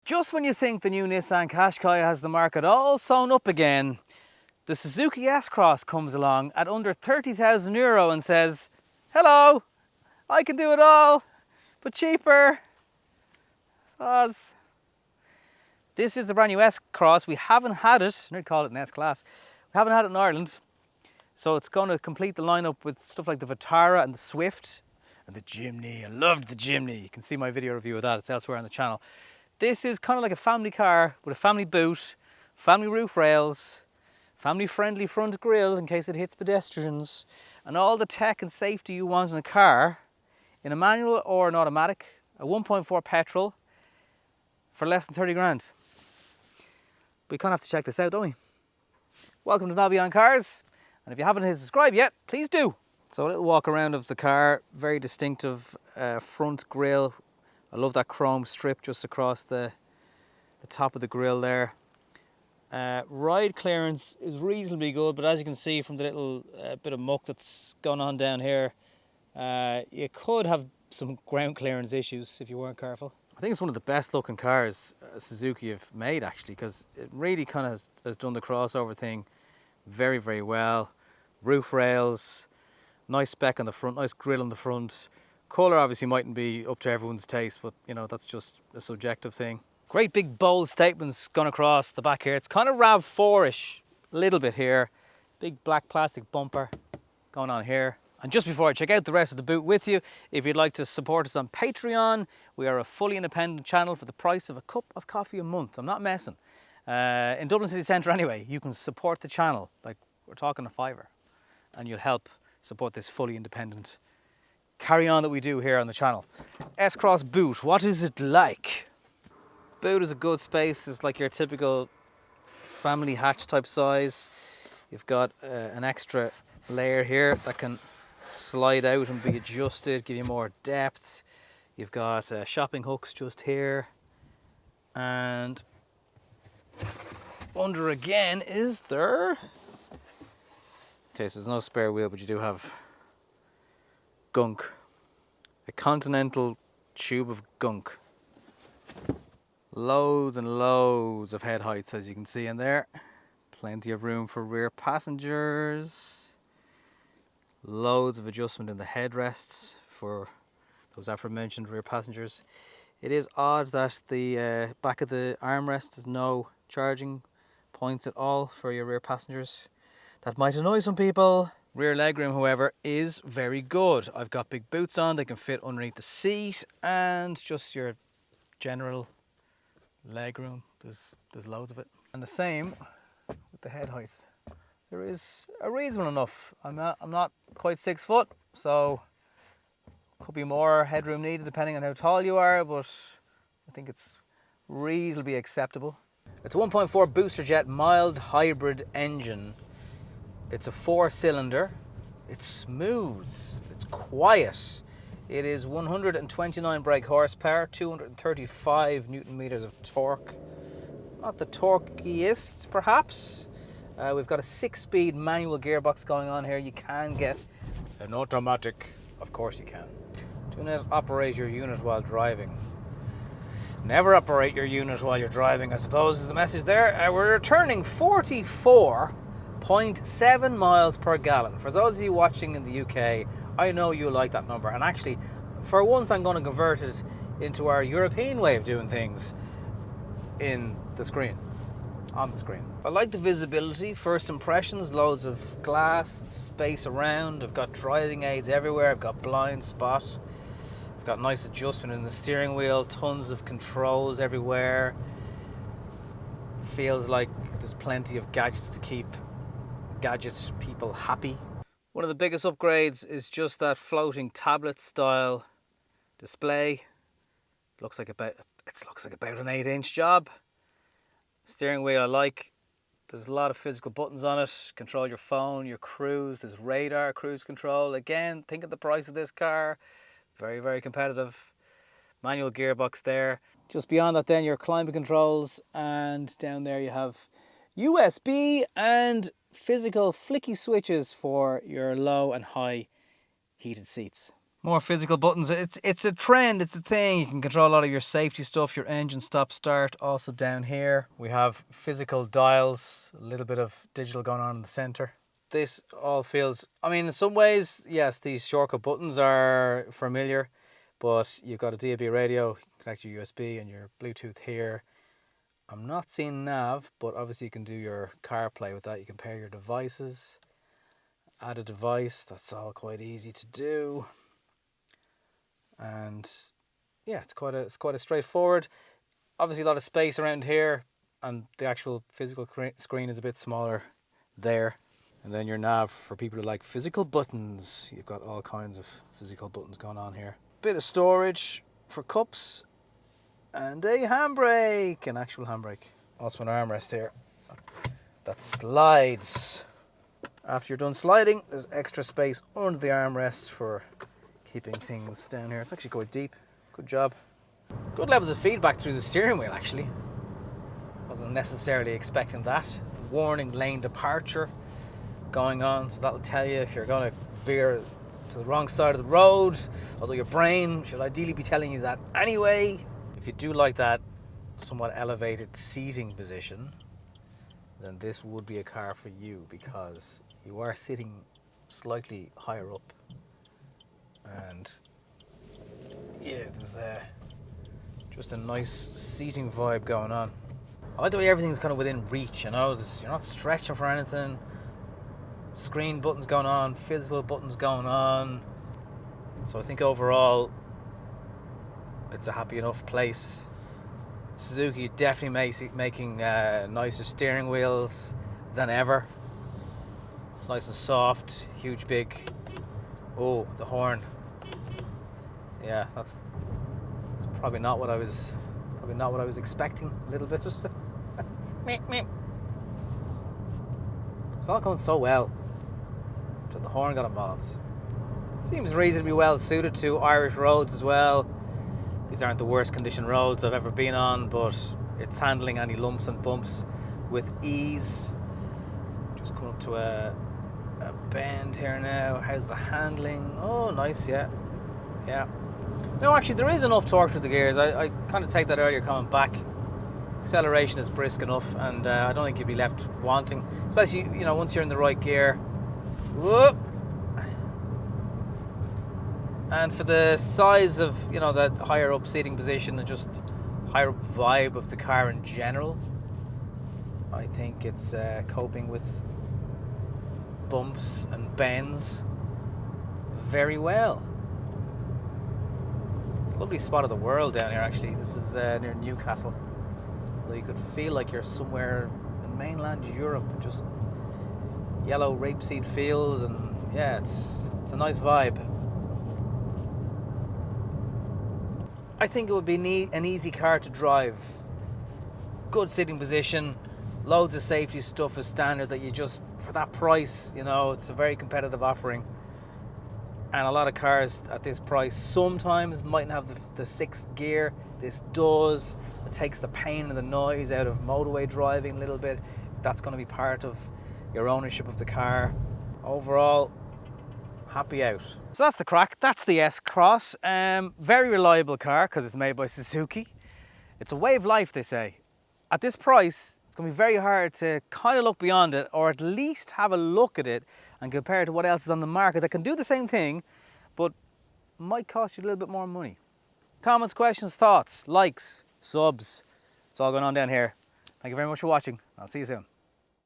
Just when you think the new Nissan Qashqai has the market all sewn up again, the Suzuki S-Cross comes along at under €30,000 and says, hello, I can do it all, but cheaper. Soz. This is the brand new S-Cross. We haven't had it, I'd call it an S-Class. We haven't had it in Ireland, so it's going to complete the lineup with stuff like the Vitara and the Swift and the Jimny. I loved the Jimny. You can see my video review of that, it's elsewhere on the channel. This is kind of like a family car with a family boot, family roof rails, family-friendly front grille in case it hits pedestrians, and all the tech and safety you want in a car, in a manual or an automatic, a 1.4 petrol, for less than 30 grand. We kind of have to check this out, don't we? Welcome to Nobby on Cars, and if you haven't hit subscribe yet, please do. So a little walk around of the car, very distinctive front grille. I love that chrome strip just across the top of the grille there. Ride clearance is reasonably good, but as you can see from the little bit of muck that's gone on down here, you could have some ground clearance issues if you weren't careful. I think it's one of the best looking cars Suzuki have made actually, because it really kind of has done the crossover thing very, very well. Roof rails, nice spec on the front, nice grille on the front. Colour obviously mightn't be up to everyone's taste, but you know, that's just a subjective thing. Great big bold statements gone across the back here. It's kind of RAV4-ish, a little bit here. Big black plastic bumper going on here. And just before I check out the rest of the boot with you, if you'd like to support us on Patreon, we are a fully independent channel for the price of a cup of coffee a month. I'm not messing. In Dublin City Centre anyway, you can support the channel, like we're talking a fiver, and you'll help support this fully independent carry on that we do here on the channel. S-Cross boot, what is it like? Boot is a good space. It's like your typical family hatch type size. You've got an extra layer here that can slide out and be adjusted, give you more depth. You've got shopping hooks just here, and under again is there, okay, so there's no spare wheel, but you do have gunk, a Continental tube of gunk. Loads and loads of head heights, as you can see in there. Plenty of room for rear passengers. Loads of adjustment in the headrests for those aforementioned rear passengers. It is odd that the back of the armrest has no charging points at all for your rear passengers. That might annoy some people. Rear legroom, however, is very good. I've got big boots on, they can fit underneath the seat, and just your general legroom, there's loads of it. And the same with the head height. There is a reasonable enough. I'm not quite 6 foot, so could be more headroom needed depending on how tall you are, but I think it's reasonably acceptable. It's a 1.4 booster jet mild hybrid engine. It's a 4-cylinder. It's smooth. It's quiet. It is 129 brake horsepower, 235 newton meters of torque. Not the torquiest, perhaps. We've got a 6-speed manual gearbox going on here. You can get an automatic. Of course you can. Do not operate your unit while driving. Never operate your unit while you're driving, I suppose, is the message there. We're returning 44.7 miles per gallon. For those of you watching in the UK, I know you like that number. And actually, for once, I'm going to convert it into our European way of doing things in the screen, on the screen. I like the visibility, first impressions, loads of glass and space around. I've got driving aids everywhere. I've got blind spot. I've got nice adjustment in the steering wheel, tons of controls everywhere. Feels like there's plenty of gadgets to keep gadget people happy. One of the biggest upgrades is just that floating tablet style display. It looks like about an 8-inch job. Steering wheel I like. There's a lot of physical buttons on it. Control your phone, your cruise. There's radar, cruise control. Again, think of the price of this car. Very, very competitive. Manual gearbox there. Just beyond that then your climate controls, and down there you have USB and physical flicky switches for your low and high heated seats. More physical buttons. It's a trend, it's a thing. You can control a lot of your safety stuff, your engine stop start. Also down here we have physical dials, a little bit of digital going on in the center. This all feels, I mean, in some ways, yes, these shortcut buttons are familiar, but you've got a DAB radio, connect your USB and your Bluetooth here. I'm not seeing nav, but obviously you can do your CarPlay with that. You can pair your devices, add a device. That's all quite easy to do. And yeah, it's quite a straightforward. Obviously a lot of space around here, and the actual physical screen is a bit smaller there. And then your nav for people who like physical buttons. You've got all kinds of physical buttons going on here. Bit of storage for cups and a handbrake, an actual handbrake. Also an armrest here that slides. After you're done sliding, there's extra space under the armrest for keeping things down here. It's actually quite deep. Good job. Good levels of feedback through the steering wheel, actually. Wasn't necessarily expecting that. Warning lane departure going on, so that'll tell you if you're going to veer to the wrong side of the road, although your brain should ideally be telling you that anyway. If you do like that somewhat elevated seating position, then this would be a car for you, because you are sitting slightly higher up. And yeah, there's just a nice seating vibe going on. I like the way everything's kind of within reach, you know. You're not stretching for anything. Screen buttons going on, physical buttons going on. So I think overall, it's a happy enough place. Suzuki definitely making nicer steering wheels than ever. It's nice and soft, huge, big. Oh, the horn. Yeah, that's probably not what I was expecting. A little bit. Meep, meep. It's all going so well until the horn got involved. Seems reasonably well suited to Irish roads as well. These aren't the worst condition roads I've ever been on, but it's handling any lumps and bumps with ease. Just coming up to a bend here now. How's the handling? Oh, nice, yeah. No, actually, there is enough torque through the gears. I kind of take that earlier comment back. Acceleration is brisk enough, and I don't think you'd be left wanting, especially, you know, once you're in the right gear. Whoop. And for the size of, you know, that higher up seating position and just higher up vibe of the car in general, I think it's coping with bumps and bends very well. It's a lovely spot of the world down here, actually. This is near Newcastle. Although you could feel like you're somewhere in mainland Europe, just yellow rapeseed fields, and yeah, it's a nice vibe. I think it would be an easy car to drive. Good sitting position, loads of safety stuff is standard that you just, for that price, you know, it's a very competitive offering. And a lot of cars at this price sometimes mightn't have the sixth gear. This does. It takes the pain and the noise out of motorway driving a little bit. That's going to be part of your ownership of the car. Overall, happy out. So that's the crack. That's the S-Cross. Very reliable car because it's made by Suzuki. It's a way of life, they say. At this price, it's going to be very hard to kind of look beyond it, or at least have a look at it and compare it to what else is on the market that can do the same thing, but might cost you a little bit more money. Comments, questions, thoughts, likes, subs. It's all going on down here. Thank you very much for watching. I'll see you soon.